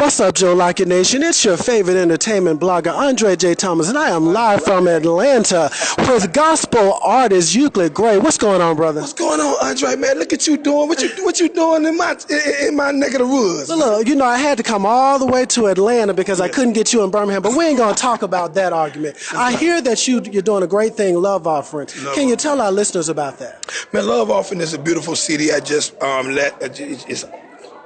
What's up, Joe Lockett Nation? It's your favorite entertainment blogger, Andre J. Thomas, and I am live from Atlanta with gospel artist Euclid Gray. What's going on, brother? What's going on, Andre, man? Look at you doing. What you doing in my neck of the woods? Look, you know, I had to come all the way to Atlanta because I couldn't get you in Birmingham, but we ain't going to talk about that argument. I hear that you're doing a great thing, Love Offering. Can you tell our listeners about that? Man, Love Offering is a beautiful CD I just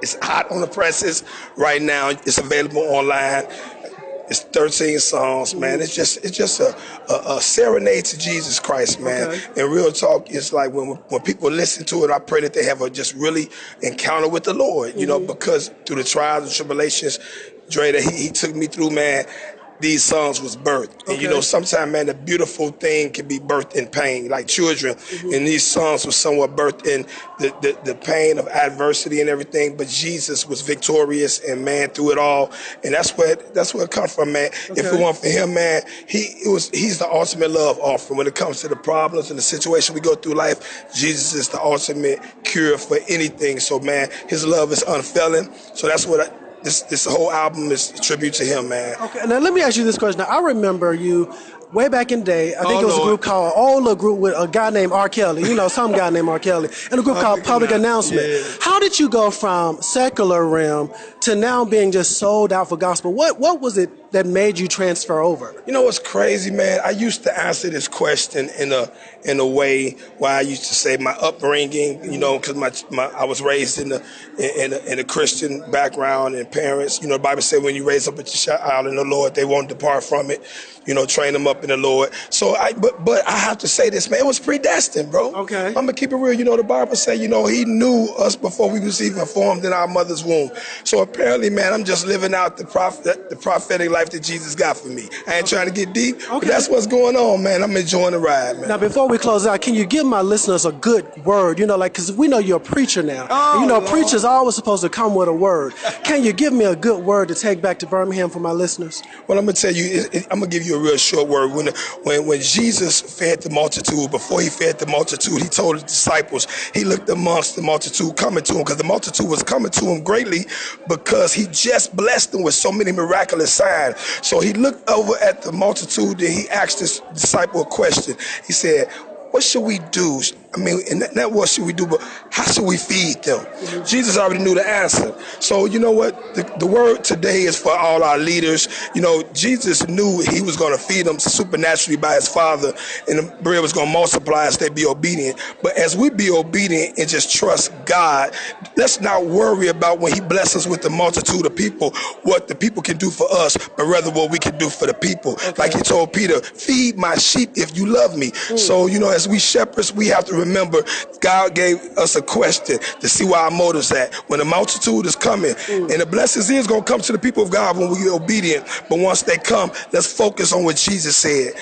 It's hot on the presses right now. It's available online. It's 13 songs, man. It's just a serenade to Jesus Christ, man. Okay. And real talk, it's like when people listen to it, I pray that they have a just really encounter with the Lord, you know, because through the trials and tribulations, Dre, that he took me through, man, these songs was birthed. Okay. And you know, sometimes, man, the beautiful thing can be birthed in pain, like children. And these songs were somewhat birthed in the pain of adversity and everything. But Jesus was victorious, and man, through it all. And that's where it comes from, man. Okay. If it weren't for him, man, he's the ultimate love offering. When it comes to the problems and the situation we go through life, Jesus is the ultimate cure for anything. So, man, his love is unfailing. So that's what This whole album is a tribute to him, man. Okay, now let me ask you this question. Now, I remember you way back in the day. I think it was a group called, a group with a guy named R. Kelly, you know, some guy named R. Kelly, and a group called Public Announcement. Yeah. How did you go from secular realm to now being just sold out for gospel? What was it that made you transfer over? You know what's crazy, man? I used to answer this question in a way where I used to say my upbringing, you know, because I was raised in a Christian background and parents. You know, the Bible said when you raise up a child in the Lord, they won't depart from it. You know, train them up in the Lord. So but I have to say this, man, it was predestined, bro. Okay. I'm gonna keep it real. You know, the Bible say, you know, he knew us before we was even formed in our mother's womb. So apparently, man, I'm just living out the prophetic life that Jesus got for me. I ain't trying to get deep, but that's what's going on, man. I'm enjoying the ride, man. Now, before we close out, can you give my listeners a good word? You know, like, because we know you're a preacher now. And, you know, preachers are always supposed to come with a word. Can you give me a good word to take back to Birmingham for my listeners? Well, I'm gonna tell you, I'm gonna give you a real short word. When Jesus fed the multitude, before he fed the multitude, he told his disciples, he looked amongst the multitude coming to him, because the multitude was coming to him greatly because he just blessed them with so many miraculous signs. So he looked over at the multitude and he asked his disciple a question. He said, what should we do? I mean, and not what should we do, but how should we feed them? Jesus already knew the answer. So you know what? The word today is for all our leaders. You know, Jesus knew he was going to feed them supernaturally by his Father, and the bread was going to multiply as they be obedient. But as we be obedient and just trust God, let's not worry about when he blesses us with the multitude of people, what the people can do for us, but rather what we can do for the people. Okay. Like he told Peter, feed my sheep if you love me. So, you know, as we shepherds, we have to remember God gave us a question to see where our motives at. When the multitude is coming, and the blessings is going to come to the people of God when we're obedient, but once they come, let's focus on what Jesus said.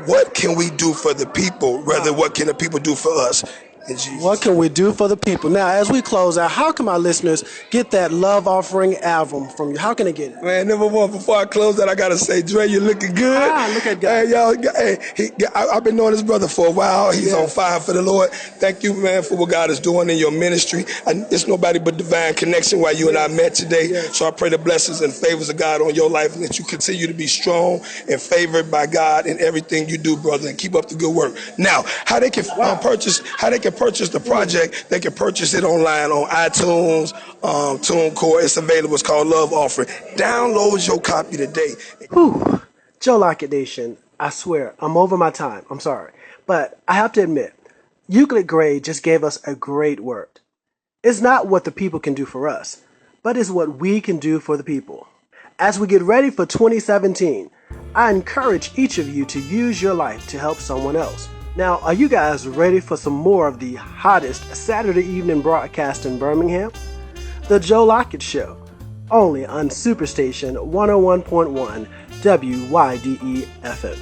What can we do for the people, rather what can the people do for us? What can we do for the people? Now, as we close out, how can my listeners get that Love Offering album from you? How can they get it? Man, number one, before I close that, I got to say, Dre, you're looking good. Look at God. Hey, y'all, I've been knowing this brother for a while. He's on fire for the Lord. Thank you, man, for what God is doing in your ministry. It's nobody but divine connection why you and I met today. So I pray the blessings and favors of God on your life, and that you continue to be strong and favored by God in everything you do, brother, and keep up the good work. Now, how they can purchase the project, they can purchase it online on iTunes, TuneCore. It's available. It's called Love Offering. Download your copy today. Whew. Joe Lockett Nation, I swear, I'm over my time. I'm sorry. But I have to admit, Euclid Gray just gave us a great word. It's not what the people can do for us, but it's what we can do for the people. As we get ready for 2017, I encourage each of you to use your life to help someone else. Now, are you guys ready for some more of the hottest Saturday evening broadcast in Birmingham? The Joe Lockett Show, only on Superstation 101.1 WYDE FM.